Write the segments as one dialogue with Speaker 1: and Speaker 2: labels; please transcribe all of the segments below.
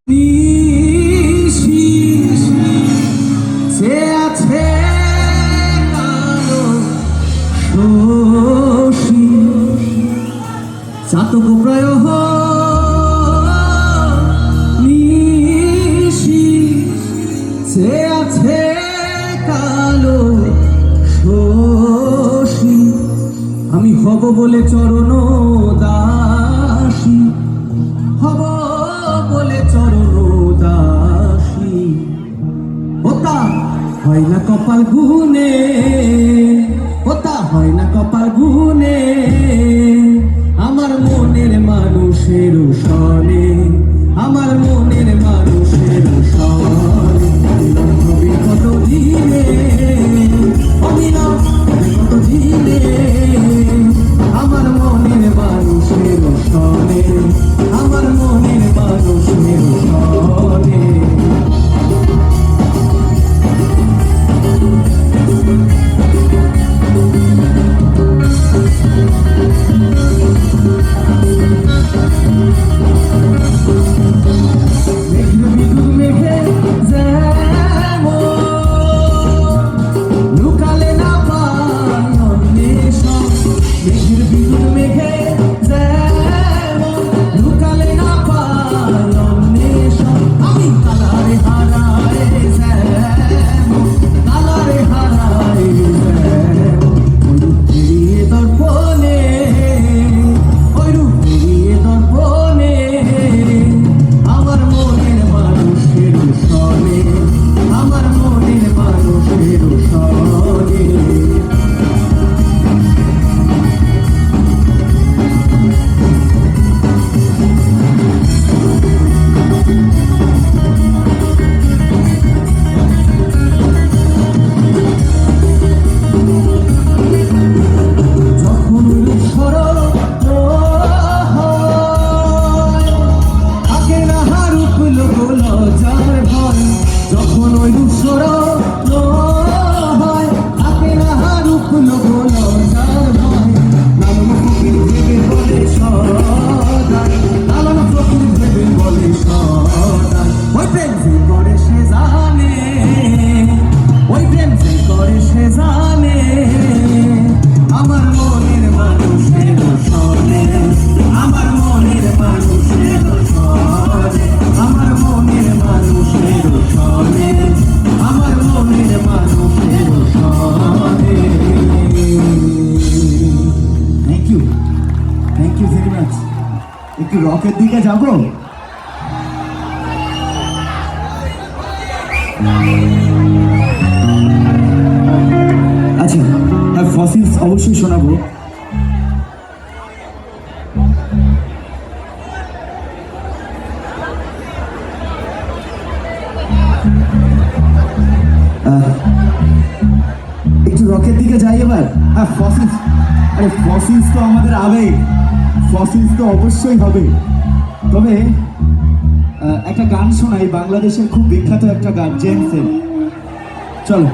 Speaker 1: চাতক প্রায় সে আছে কালো শোষী আমি হব বলে চরণ দাসী হব বলে চরণ দাসী ওটা হয় না কপাল গুনে ওটা হয় না কপাল গুনে আমার মনের মানুষের সনে আমার মনের মানুষের সনে কত দিনে কত দিনে আমার মনের মানুষের সনে আমার মনের মানুষের সনে
Speaker 2: একটু রকের দিকে যাব। আচ্ছা ফসিলস অবশ্যই শোনাবো। একটু রকের দিকে যাই এবার। ফসিলস, আরে ফসিলস তো আমাদের আবেগ, ফসিলস তো অবশ্যই হবে। তবে একটা গান শোনাই, বাংলাদেশের খুব বিখ্যাত একটা গান, জেমসের। চলো।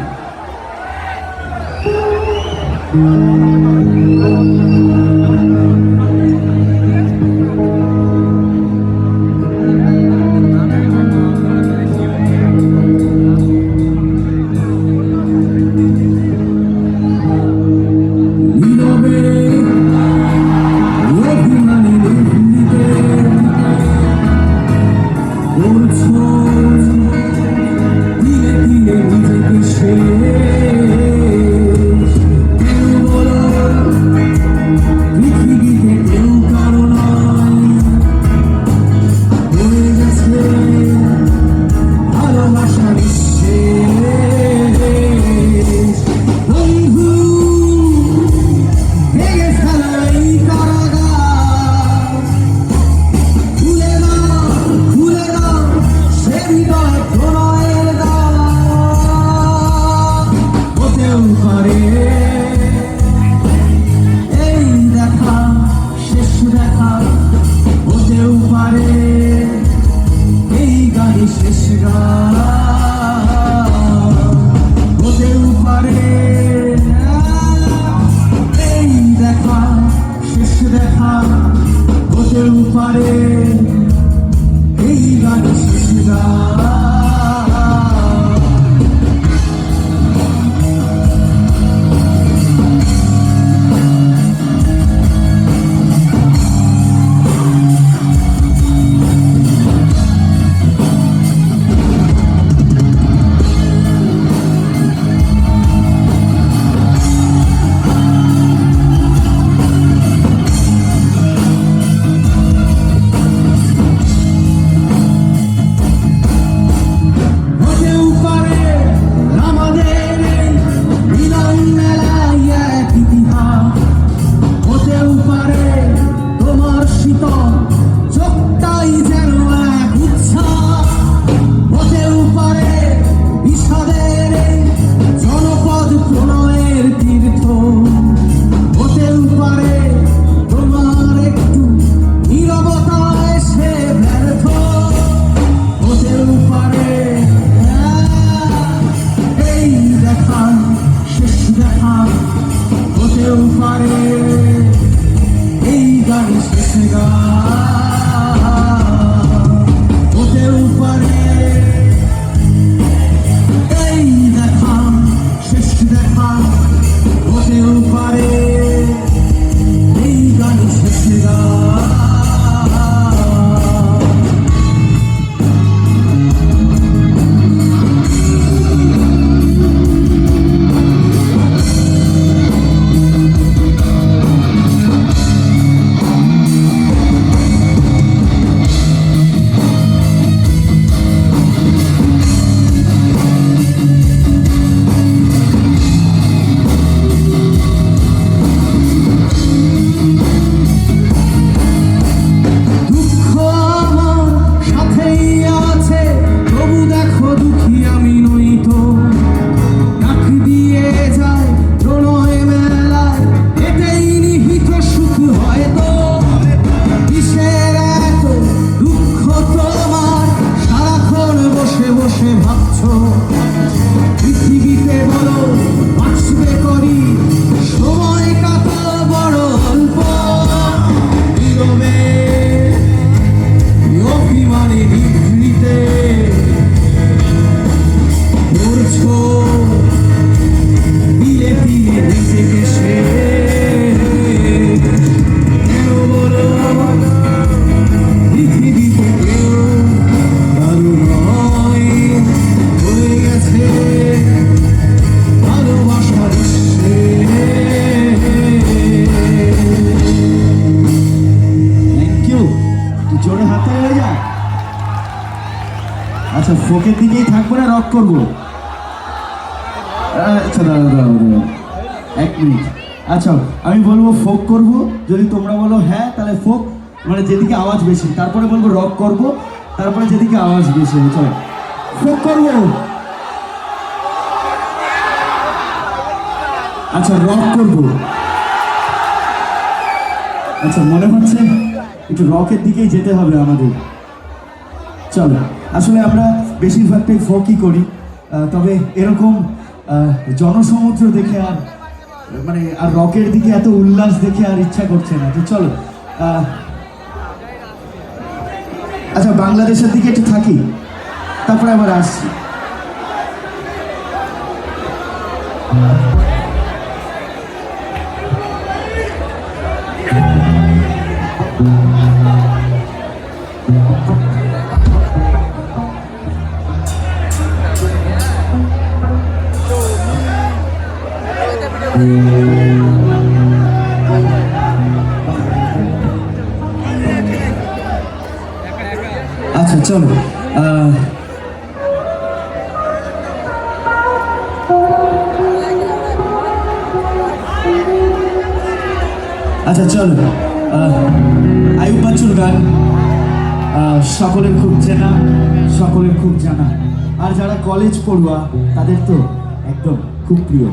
Speaker 2: আচ্ছা ফোকের দিকেই থাকবো না রক করবো? আচ্ছা দাঁড়াও দাঁড়াও দাঁড়াও, এক মিনিট। আচ্ছা আমি বলবো ফোক করব, যদি তোমরা বলো হ্যাঁ তাহলে ফোক, মানে যেদিকে আওয়াজ বেশি, তারপরে বলবো রক করব, তারপরে যেদিকে আওয়াজ বেশি হবে। চলো ফোক করব। আচ্ছা রক করব। আচ্ছা মনে হচ্ছে একটু রকের দিকেই যেতে হবে আমাদের। চলো, আসলে আমরা বেশিরভাগটাই ফোকই করি, তবে এরকম জনসমুদ্র দেখে আর মানে আর রকের দিকে এত উল্লাস দেখে আর ইচ্ছা করছে না। তো চলো আচ্ছা বাংলাদেশের দিকে একটু থাকি, তারপরে আবার আসছি। আচ্ছা চলো আচ্ছা চলো আয়ুব বাচ্চুর গান সকলের খুব চেনা, সকলের খুব জানা, আর যারা কলেজ পড়ুয়া তাদের তো একদম খুব প্রিয়।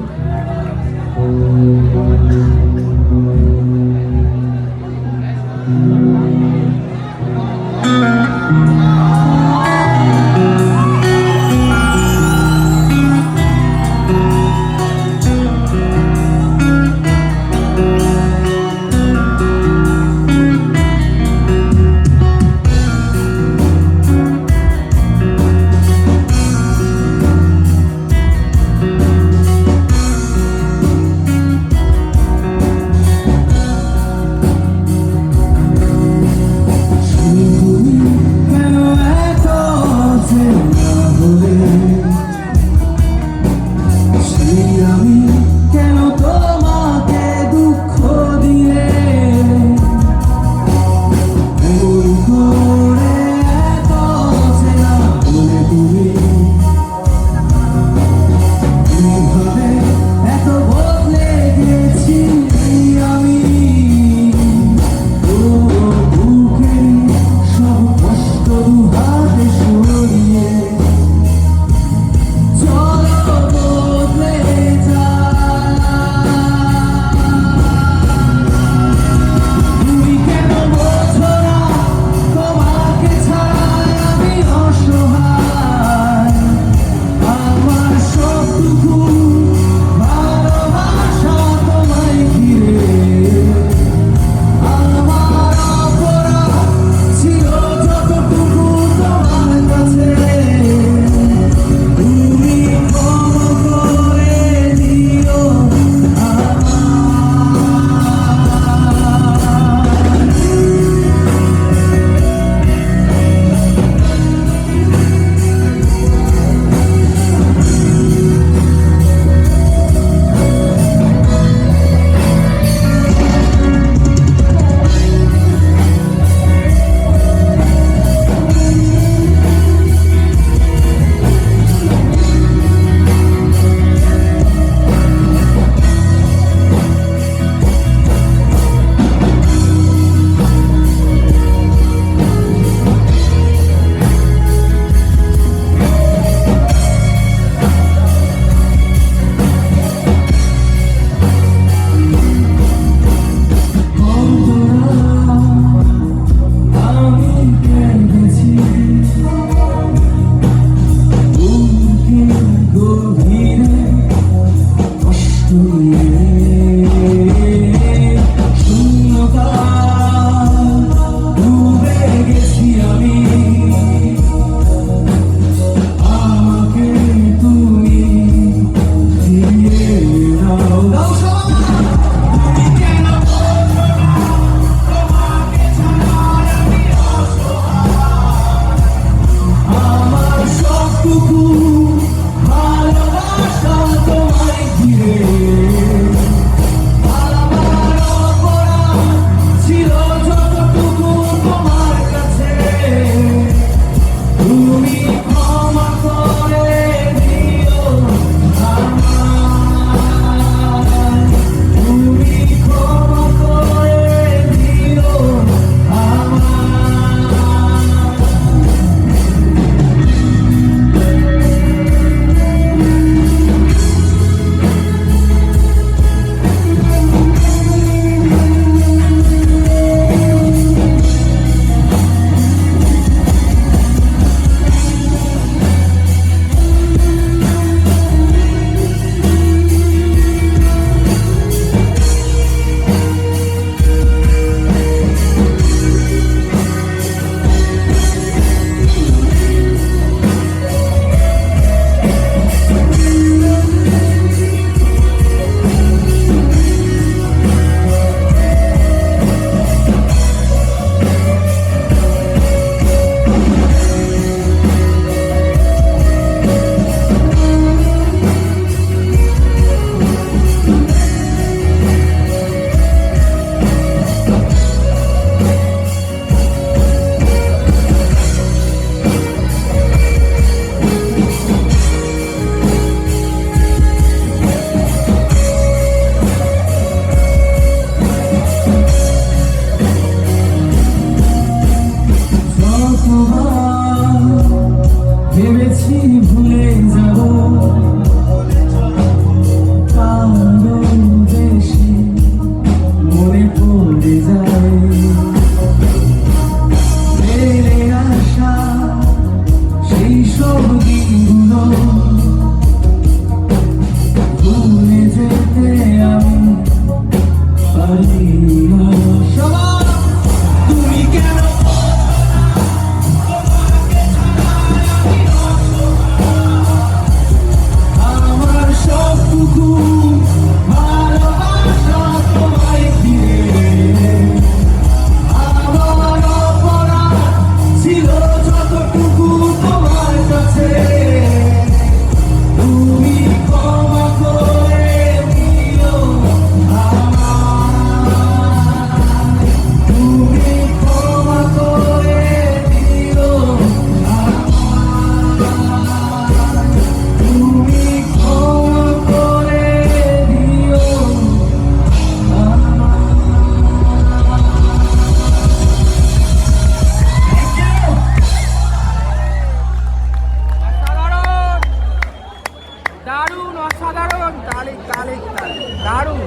Speaker 3: অসাধারণ, তালি তালি তালি, দারুণ।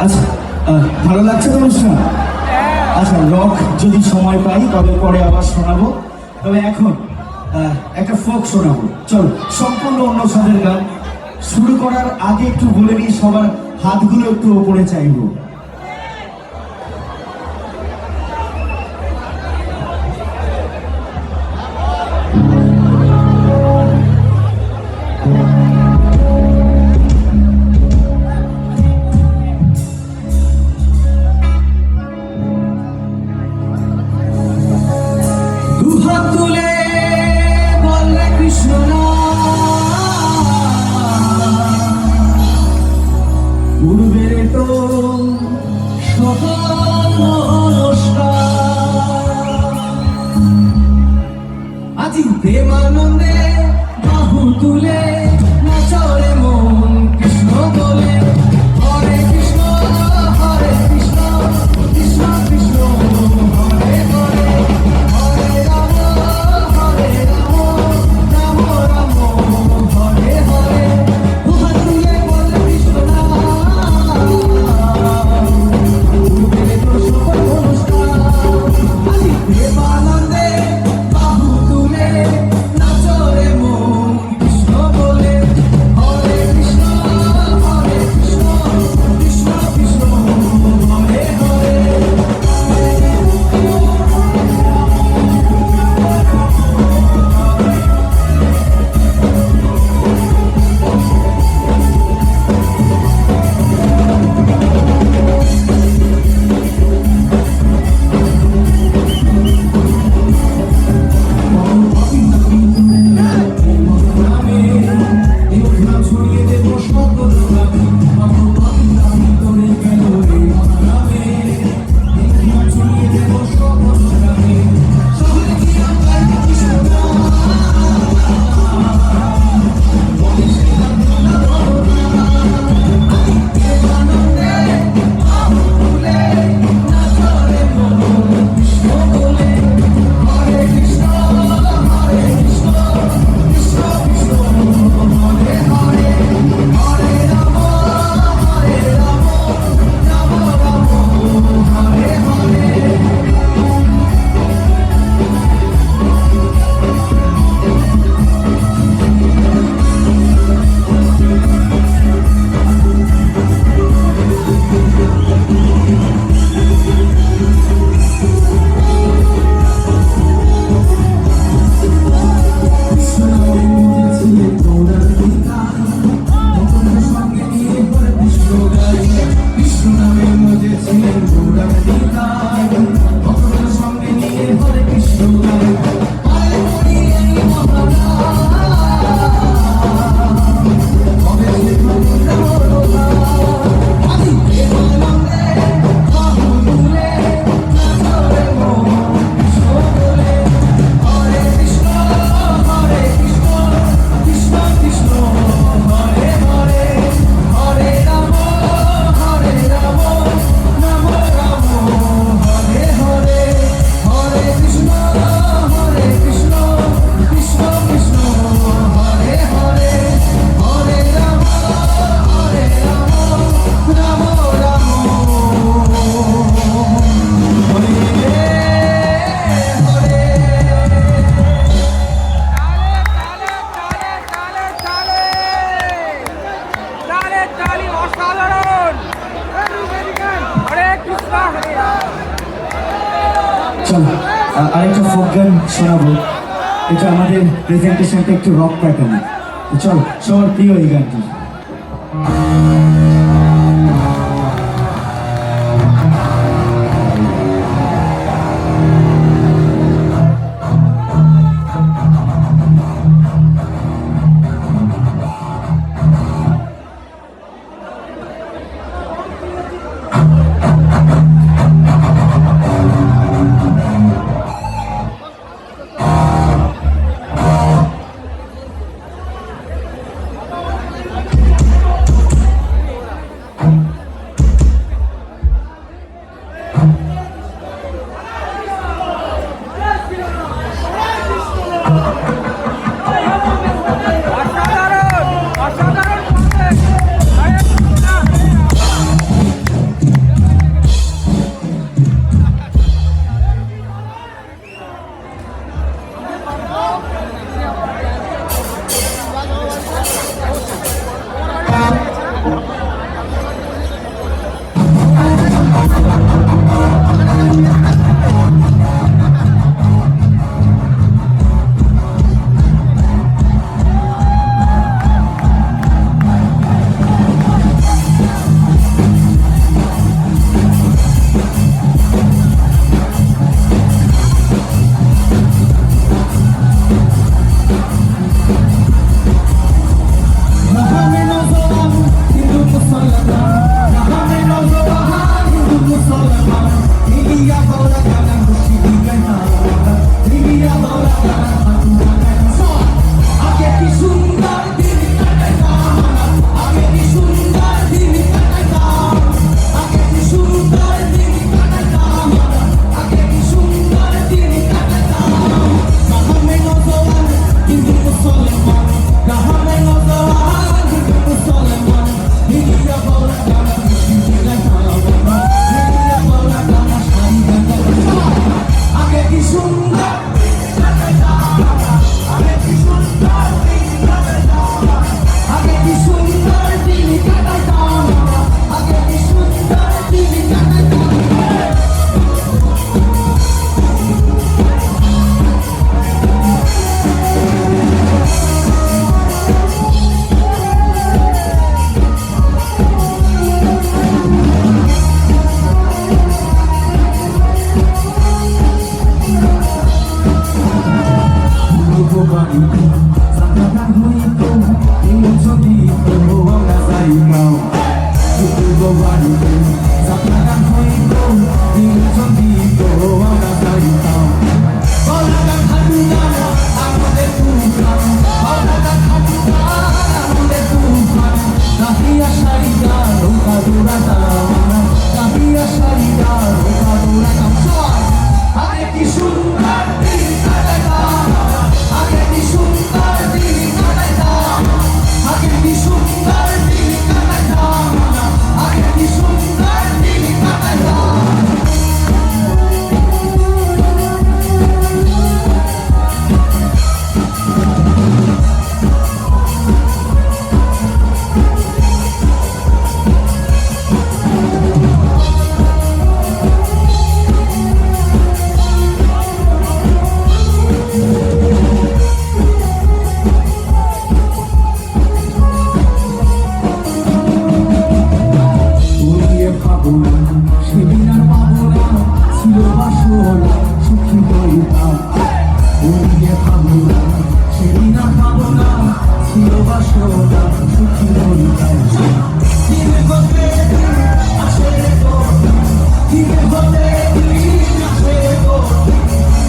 Speaker 2: আচ্ছা, ভালো লাগছে তো অনুষ্ঠান? আচ্ছা, রক যদি সময় পাই তবে পরে আবার শোনাবো। তবে এখন একটা ফোক শোনাবো। চল, সম্পূর্ণ অন্য স্বাদের গান। শুরু করার আগে একটু বলে নিই, সবার হাতগুলো একটু ওপরে চাইবো।
Speaker 1: দুহাত তুলে বললে কৃষ্ণ পূর্বের তো সকল নমস্কার। আজি প্রেমানন্দে বাহু তুলে নাচরে মন কৃষ্ণ বলে। হরে কৃষ্ণ কৃষ্ণ কৃষ্ণ হরে হরে। হরে রাম রাম রাম হরে হরে। দুহাত তুলে বললে কৃষ্ণ নাম, পূর্বের তো সকল নমস্কার। আজি প্রেমানন্দে বাহু তুলে নাচরে মন কৃষ্ণ বলে। হরে কৃষ্ণ কৃষ্ণ কৃষ্ণ হরে হরে। ছড়িয়ে দেবো সকল গ্রামে। তোরে গেল রে মহারামে। ছড়িয়ে দেবো সকল গ্রামে। শহরে গিয়ে আমরা কৃষ্ণ নাম, বলে সে আনন্দে বাহু তুলে নাচরে মন কৃষ্ণ বলে। হরে কৃষ্ণ কৃষ্ণ কৃষ্ণ হরে হরে। হরে রাম রাম রাম হরে হরে। কৃষ্ণ নামে মজে ছিলেন গৌরাঙ্গ নিতাই। ভক্তদের সঙ্গে নিয়ে হরে কৃষ্ণ গায়। হরে হরি এই মহানাম, হবে সে গোবিন্দ বলরাম। আজি প্রেমানন্দে বাহু তুলে নাচরে মন কৃষ্ণ বলে। হরে কৃষ্ণ কৃষ্ণ কৃষ্ণ হরে হরে। হরে রাম রাম রাম হরে হরে। হরে কৃষ্ণ কৃষ্ণ কৃষ্ণ হরে হরে। হরে রাম রাম রাম হরে হরে।
Speaker 3: তালে তালি, অসাধারণ। হরে কৃষ্ণ হরে রাম।
Speaker 2: চল, আরেকটা ফোক গান শোনাবো। এটা আমাদের প্রেজেন্টেশনটা একটু রক প্যাটার্ন। চল, সবার প্রিয় এই গানটি।
Speaker 1: বাড়িতে যাত্রা গান হইত নির্বাচন দিত আমরা যাইতাম গলা গান হাঁটু গান আমাদের তুফান গলা গান হাঁটু গান আমাদের তুফান কাহিয়া সারিদা নৌকা দৌড়াতাম আমরা কাহিয়া সারিদা নৌকা দৌড়াতাম আগে কি সুন্দর দিন কাটাইতাম আগে কি সুন্দর দিন কাটাইতাম আগে কি সুন্দর দিন কাটাইতাম আগে কি সুন্দর দিন কাটাইতাম সেদিন আর পাবো না ছিল বাসনা সুখী হইতাম বলিয়ে পাবো না সেদিন আর পাবো না ছিল বাসনা সুখী হইতাম দিনে হতে আসে গো দিনে হতে আসে গো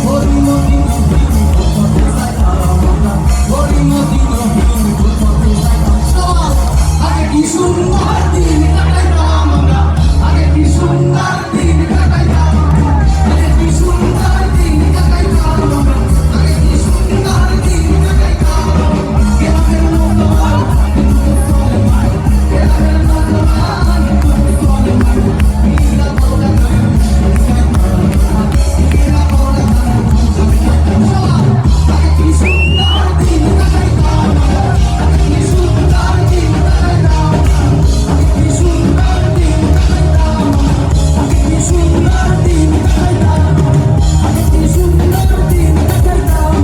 Speaker 1: পরিমতি নদীন পথে যাইতাম আমরা পরিমতি নদীন পথে যাইতাম সবাই আগে কি সুন্দর দিন কাটাইতাম আমরা আগে কি সুন্দর দিন কাটাইতাম আগে কি সুন্দর দিন কাটাইতাম আগে কি সুন্দর দিন কাটাইতাম কেমন লোকমান কিন্তু চলে মার কেমন লোকমান কিন্তু চলে মার মিলা বলা নয় মিলা বলা নয় আগে কি সুন্দর দিন কাটাইতাম আগে কি সুন্দর দিন কাটাইতাম আগে কি সুন্দর দিন কাটাইতাম আগে কি সুন্দর দিন কাটাইতাম আগে কি সুন্দর দিন কাটাইতাম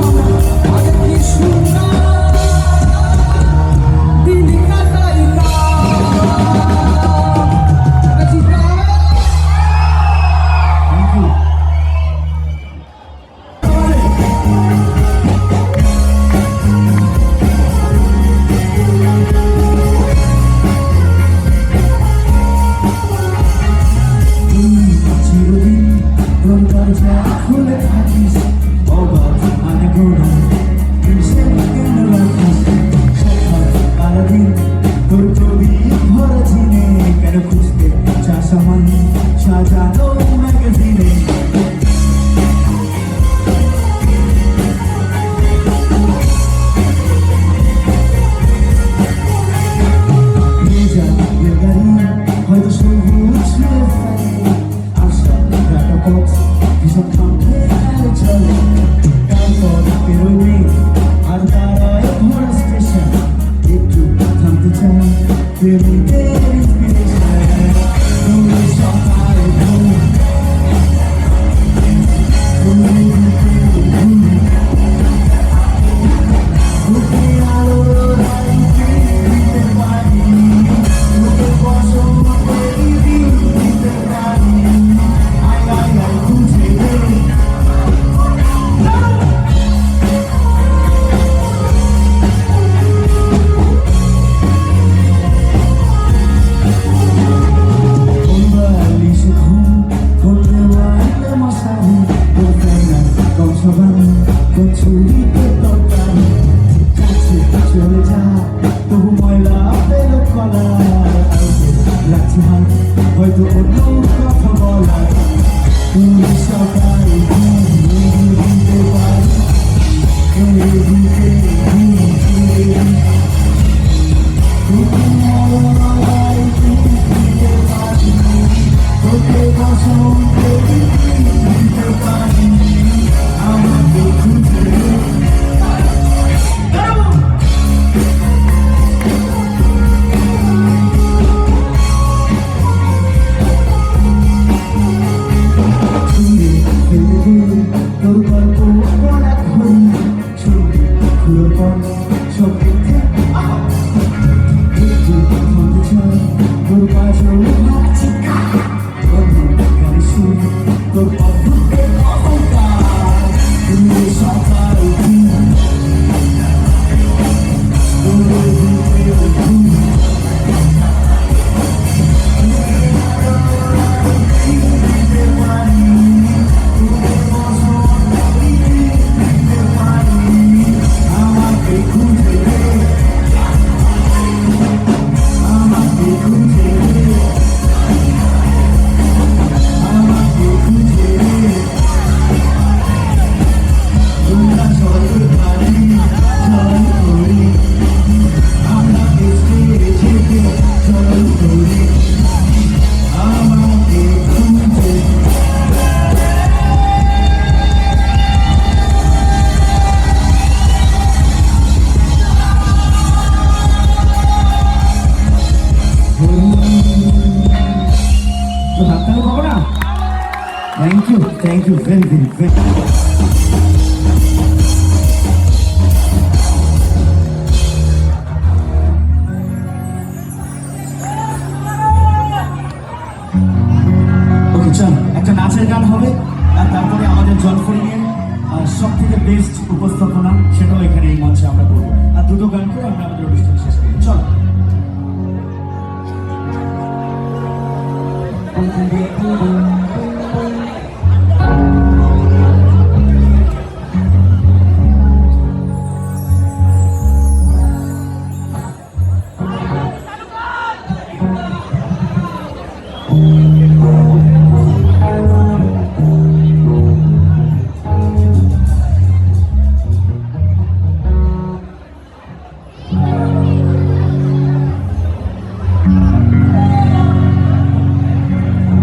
Speaker 1: আগে কি সুন্দর দিন চিরদিন তোর দরজা খুলে থাকিস অবাধ আনাগোনা হিসেব কেন রাখিস সারাদিন তোর ছবি ভরা চিনে কেন খুঁজতে চাস আমার সাজানো ম্যাগাজিনে হয়তো সবুজ ছুঁয়ে ফেলে আশা কাটা পথ ভীষণ খামখে চলে তারপর পেরোবে আর দাঁড়ায় ভরা স্টেশন একটু থামতে চাই প্রেমিকের ইন্সপিরেশন তুমি সকালে ঘুম বুকে আলো দিতে পারি বুকে বসো দিতে পারি আয় আয় আয় খুঁজে বালিশে ঘুম করতে পারলে মশারি করতে না কম সবাই কচুরিতে তরকারি কাছে চলে যা তবু ময়লা পেল কলা রাখছি হাত হয়তো অন্য কথা বলা তুমি সকাল দিতে পারি আমাকে খুঁজে তোর গল্প পড়া ঘড়ি ছবি খুলে পড় সব দেখে একটু থামতে চাই তোর পাশে ভাবছি গাড়ি সুর তোর অদ্ভুতের অহংকার তুমি সকাল দিতে
Speaker 2: thank you very very very. Okay চল, একটা নাচের গান হবে আর তারপরে আমাদের জলফরিংয়ের সব থেকে বেস্ট উপস্থাপনা সেটাও এখানে এই মঞ্চে আমরা করবো, আর দুটো গান করে আমরা আমাদের অনুষ্ঠান শেষ করবো। চল।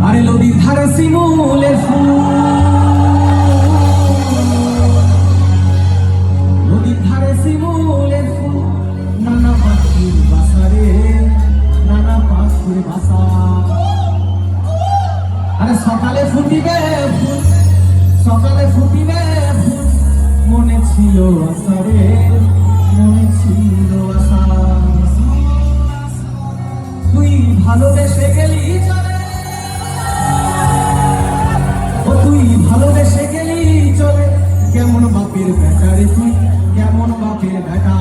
Speaker 1: আরে নদীর ধারে শিমুলের ফুল, নদীর ধারে শিমুলের ফুল, নানা পাখির বাসা রে, নানা পাখির বাসা। আরে সকালে ফুটিবে ফুল, সকালে ফুটিবে ফুল, মনে ছিল আশা রে, মনে ছিল আশা। তুই ভালোবেসে গেলি চলে, ও তুই ভালোবেসে গেলি চলে, কেমন বাপের বেটা রে তুই, কেমন বাপের বেটা।